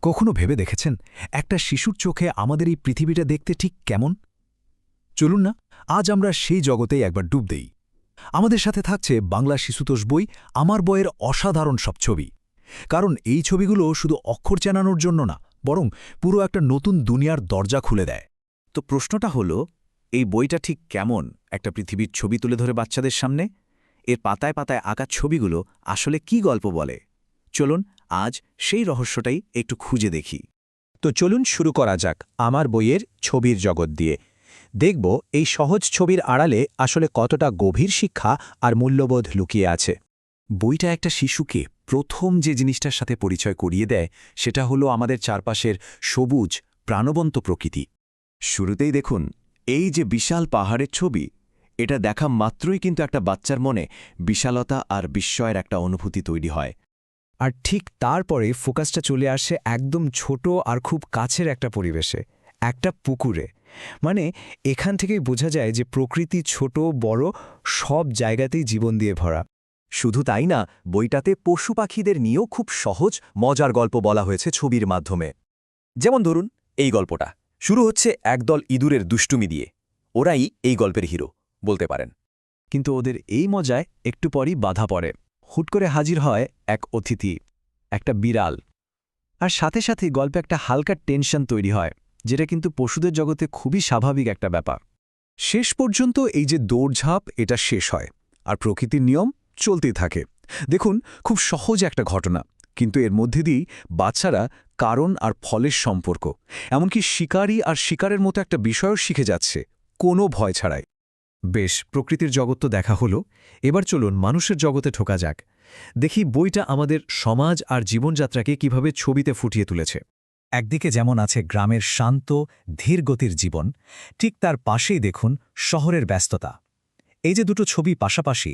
কখনো ভেবে দেখেছেন একটা শিশুর চোখে আমাদের এই পৃথিবীটা দেখতে ঠিক কেমন? চলুন না, আজ আমরা সেই জগতেই একবার ডুব দেই। আমাদের সাথে থাকছে বাংলা শিশুতোষ বই আমার বইয়ের অসাধারণ সব ছবি। কারণ এই ছবিগুলো শুধু অক্ষর চেনানোর জন্য না, বরং পুরো একটা নতুন দুনিয়ার দরজা খুলে দেয়। তো প্রশ্নটা হলো, এই বইটা ঠিক কেমন একটা পৃথিবীর ছবি তুলে ধরে বাচ্চাদের সামনে? এর পাতায় পাতায় আঁকা ছবিগুলো আসলে কি গল্প বলে? চলুন আজ সেই রহস্যটাই একটু খুঁজে দেখি। তো চলুন শুরু করা যাক আমার বইয়ের ছবির জগৎ দিয়ে। দেখব এই সহজ ছবির আড়ালে আসলে কতটা গভীর শিক্ষা আর মূল্যবোধ লুকিয়ে আছে। বইটা একটা শিশুকে প্রথম যে জিনিসটার সাথে পরিচয় করিয়ে দেয় সেটা হলো আমাদের চারপাশের সবুজ প্রাণবন্ত প্রকৃতি। শুরুতেই দেখুন, এই যে বিশাল পাহাড়ের ছবি, এটা দেখা মাত্রই কিন্তু একটা বাচ্চার মনে বিশালতা আর বিস্ময়ের একটা অনুভূতি তৈরি হয়। আর ঠিক তারপরে ফোকাসটা চলে আসে একদম ছোট আর খুব কাছের একটা পরিবেশে, একটা পুকুরে। মানে এখান থেকেই বোঝা যায় যে প্রকৃতি ছোট বড় সব জায়গাতেই জীবন দিয়ে ভরা। শুধু তাই না, বইটাতে পশু পাখিদের নিয়েও খুব সহজ মজার গল্প বলা হয়েছে ছবির মাধ্যমে। যেমন ধরুন, এই গল্পটা শুরু হচ্ছে একদল ইঁদুরের দুষ্টুমি দিয়ে। ওরাই এই গল্পের হিরো বলতে পারেন। কিন্তু ওদের এই মজায় একটু পরই বাধা পড়ে। হুট করে হাজির হয় এক অতিথি, একটা বিড়াল। আর সাথে সাথে গল্পে একটা হালকা টেনশন তৈরি হয়, যেটা কিন্তু পশুদের জগতে খুবই স্বাভাবিক একটা ব্যাপার। শেষ পর্যন্ত এই যে দৌড়ঝাঁপ, এটা শেষ হয় আর প্রকৃতির নিয়ম চলতেই থাকে। দেখুন, খুব সহজ একটা ঘটনা, কিন্তু এর মধ্যে দিয়েই বাচ্চারা কারণ আর ফলের সম্পর্ক, এমনকি শিকারী আর শিকারের মতো একটা বিষয়ও শিখে যাচ্ছে, কোনো ভয় ছাড়াই। বেশ, প্রকৃতির জগৎ তো দেখা হলো, এবার চলুন মানুষের জগতে ঢোকা যাক। দেখি বইটা আমাদের সমাজ আর জীবনযাত্রাকে কিভাবে ছবিতে ফুটিয়ে তুলেছে। একদিকে যেমন আছে গ্রামের শান্ত ধীর গতির জীবন, ঠিক তার পাশেই দেখুন শহরের ব্যস্ততা। এই যে দুটো ছবি পাশাপাশি,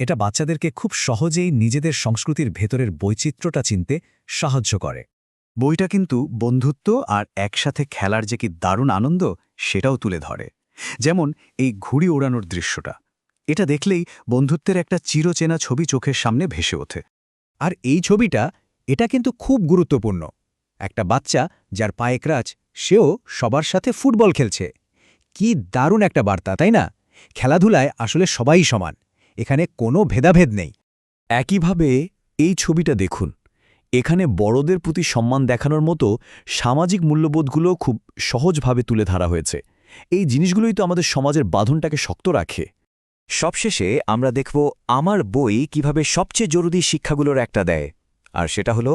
এটা বাচ্চাদেরকে খুব সহজেই নিজেদের সংস্কৃতির ভেতরের বৈচিত্র্যটা চিনতে সাহায্য করে। বইটা কিন্তু বন্ধুত্ব আর একসাথে খেলার যে কি দারুণ আনন্দ, সেটাও তুলে ধরে। যেমন এই ঘুড়ি ওড়ানোর দৃশ্যটা, এটা দেখলেই বন্ধুত্বের একটা চিরচেনা ছবি চোখের সামনে ভেসে ওঠে। আর এই ছবিটা, এটা কিন্তু খুব গুরুত্বপূর্ণ। একটা বাচ্চা যার পায়ে ক্রাচ, সেও সবার সাথে ফুটবল খেলছে। কি দারুণ একটা বার্তা, তাই না? খেলাধুলায় আসলে সবাই সমান, এখানে কোনো ভেদাভেদ নেই। একইভাবে এই ছবিটা দেখুন, এখানে বড়দের প্রতি সম্মান দেখানোর মতো সামাজিক মূল্যবোধগুলো খুব সহজভাবে তুলে ধরা হয়েছে। এই জিনিসগুলোই তো আমাদের সমাজের বাঁধনটাকে শক্ত রাখে। সবশেষে আমরা দেখব আমার বই কিভাবে সবচেয়ে জরুরি শিক্ষাগুলোর একটা দেয়, আর সেটা হলো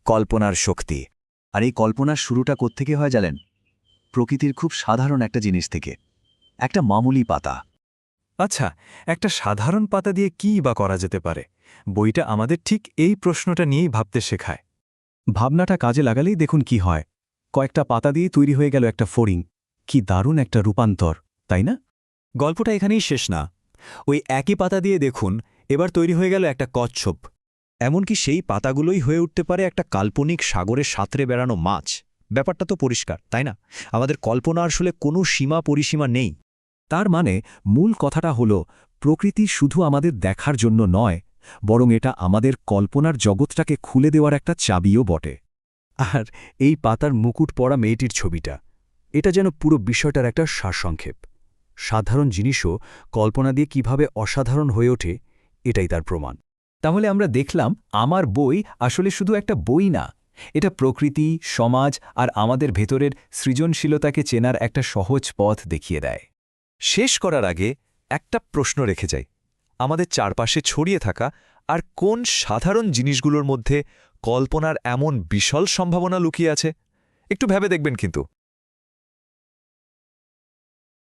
কল্পনার শক্তি। আর এই কল্পনার শুরুটা কোত্থেকে হয় জানেন? প্রকৃতির খুব সাধারণ একটা জিনিস থেকে, একটা মামুলি পাতা। আচ্ছা, একটা সাধারণ পাতা দিয়ে কী বা করা যেতে পারে? বইটা আমাদের ঠিক এই প্রশ্নটা নিয়েই ভাবতে শেখায়। ভাবনাটা কাজে লাগালেই দেখুন কি হয়। কয়েকটা পাতা দিয়ে তৈরি হয়ে গেল একটা ফড়িং। কি দারুণ একটা রূপান্তর, তাই না? গল্পটা এখানেই শেষ না। ওই একই পাতা দিয়ে দেখুন, এবার তৈরি হয়ে গেল একটা কচ্ছপ। এমনকি সেই পাতাগুলোই হয়ে উঠতে পারে একটা কাল্পনিক সাগরে সাঁতরে বেড়ানো মাছ। ব্যাপারটা তো পরিষ্কার, তাই না? আমাদের কল্পনা আসলে কোনো সীমা পরিসীমা নেই। তার মানে মূল কথাটা হলো, প্রকৃতি শুধু আমাদের দেখার জন্য নয়, বরং এটা আমাদের কল্পনার জগৎটাকে খুলে দেওয়ার একটা চাবিও বটে। আর এই পাতার মুকুট পরা মেয়েটির ছবিটা, এটা যেন পুরো বিষয়টার একটা সারসংক্ষেপ। সাধারণ জিনিসও কল্পনা দিয়ে কিভাবে অসাধারণ হয়ে ওঠে, এটাই তার প্রমাণ। তাহলে আমরা দেখলাম আমার বই আসলে শুধু একটা বই না, এটা প্রকৃতি, সমাজ আর আমাদের ভেতরের সৃজনশীলতাকে চেনার একটা সহজ পথ দেখিয়ে দেয়। শেষ করার আগে একটা প্রশ্ন রেখে যাই, আমাদের চারপাশে ছড়িয়ে থাকা আর কোন সাধারণ জিনিসগুলোর মধ্যে কল্পনার এমন বিশাল সম্ভাবনা লুকিয়ে আছে? একটু ভেবে দেখবেন কিন্তু।